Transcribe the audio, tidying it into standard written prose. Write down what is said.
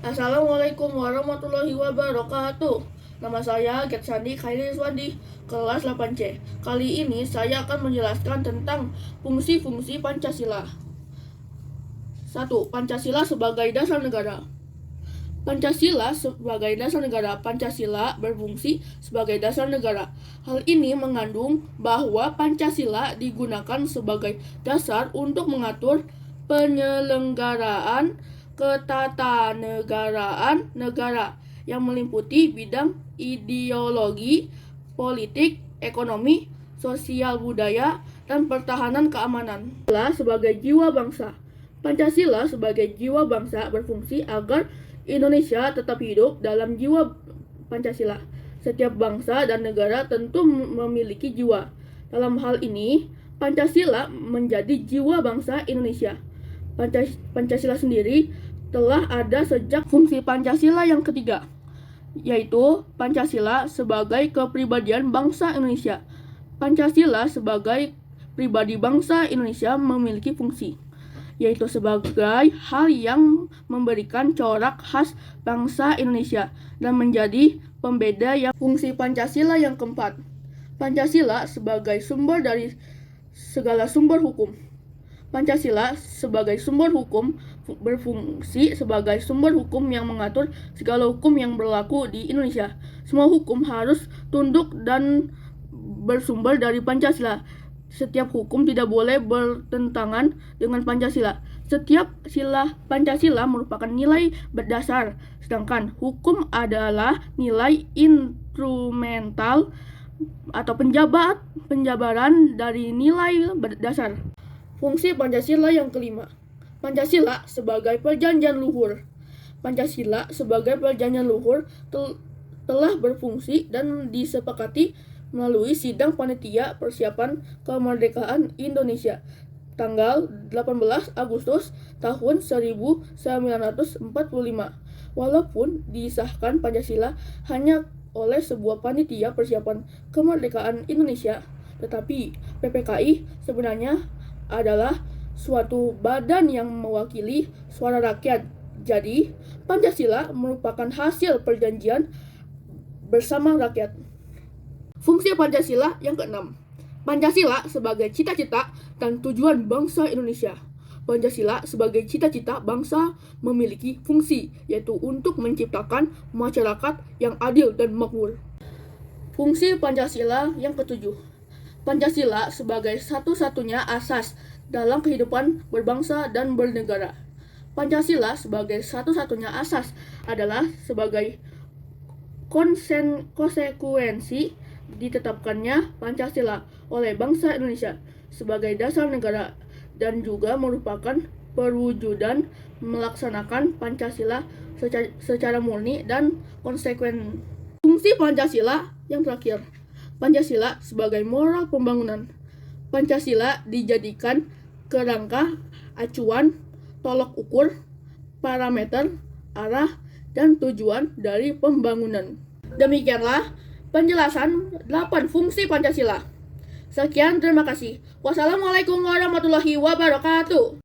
Assalamualaikum warahmatullahi wabarakatuh. Nama saya Getsandi Khairiswandi, kelas 8C. Kali ini saya akan menjelaskan tentang fungsi-fungsi Pancasila. 1. Pancasila sebagai dasar negara. Pancasila sebagai dasar negara. Pancasila berfungsi sebagai dasar negara. Hal ini mengandung bahwa Pancasila digunakan sebagai dasar untuk mengatur penyelenggaraan ketatanegaraan negara yang meliputi bidang ideologi, politik, ekonomi, sosial budaya, dan pertahanan keamanan. Sebagai jiwa bangsa. Pancasila sebagai jiwa bangsa berfungsi agar Indonesia tetap hidup dalam jiwa Pancasila. Setiap bangsa dan negara tentu memiliki jiwa. Dalam hal ini, Pancasila menjadi jiwa bangsa Indonesia. Pancasila sendiri telah ada sejak fungsi Pancasila yang ketiga, yaitu Pancasila sebagai kepribadian bangsa Indonesia. Pancasila sebagai pribadi bangsa Indonesia memiliki fungsi, yaitu sebagai hal yang memberikan corak khas bangsa Indonesia dan menjadi pembeda yang fungsi Pancasila yang keempat. Pancasila sebagai sumber dari segala sumber hukum. Pancasila sebagai sumber hukum berfungsi sebagai sumber hukum yang mengatur segala hukum yang berlaku di Indonesia. Semua hukum harus tunduk dan bersumber dari Pancasila. Setiap hukum tidak boleh bertentangan dengan Pancasila. Setiap sila Pancasila merupakan nilai berdasar, sedangkan hukum adalah nilai instrumental atau penjabaran dari nilai berdasar. Fungsi Pancasila yang kelima. Pancasila sebagai perjanjian luhur. Pancasila sebagai perjanjian luhur telah berfungsi dan disepakati melalui Sidang Panitia Persiapan Kemerdekaan Indonesia tanggal 18 Agustus tahun 1945. Walaupun disahkan Pancasila hanya oleh sebuah panitia persiapan kemerdekaan Indonesia, tetapi PPKI sebenarnya adalah suatu badan yang mewakili suara rakyat. Jadi, Pancasila merupakan hasil perjanjian bersama rakyat. Fungsi Pancasila yang keenam. Pancasila sebagai cita-cita dan tujuan bangsa Indonesia. Pancasila sebagai cita-cita bangsa memiliki fungsi, yaitu untuk menciptakan masyarakat yang adil dan makmur. Fungsi Pancasila yang ketujuh. Pancasila sebagai satu-satunya asas dalam kehidupan berbangsa dan bernegara. Pancasila sebagai satu-satunya asas adalah sebagai konsekuensi ditetapkannya Pancasila oleh bangsa Indonesia sebagai dasar negara dan juga merupakan perwujudan melaksanakan Pancasila secara murni dan konsekuen. Fungsi Pancasila yang terakhir. Pancasila sebagai moral pembangunan. Pancasila dijadikan kerangka, acuan, tolok ukur, parameter, arah, dan tujuan dari pembangunan. Demikianlah penjelasan 8 fungsi Pancasila. Sekian, terima kasih. Wassalamualaikum warahmatullahi wabarakatuh.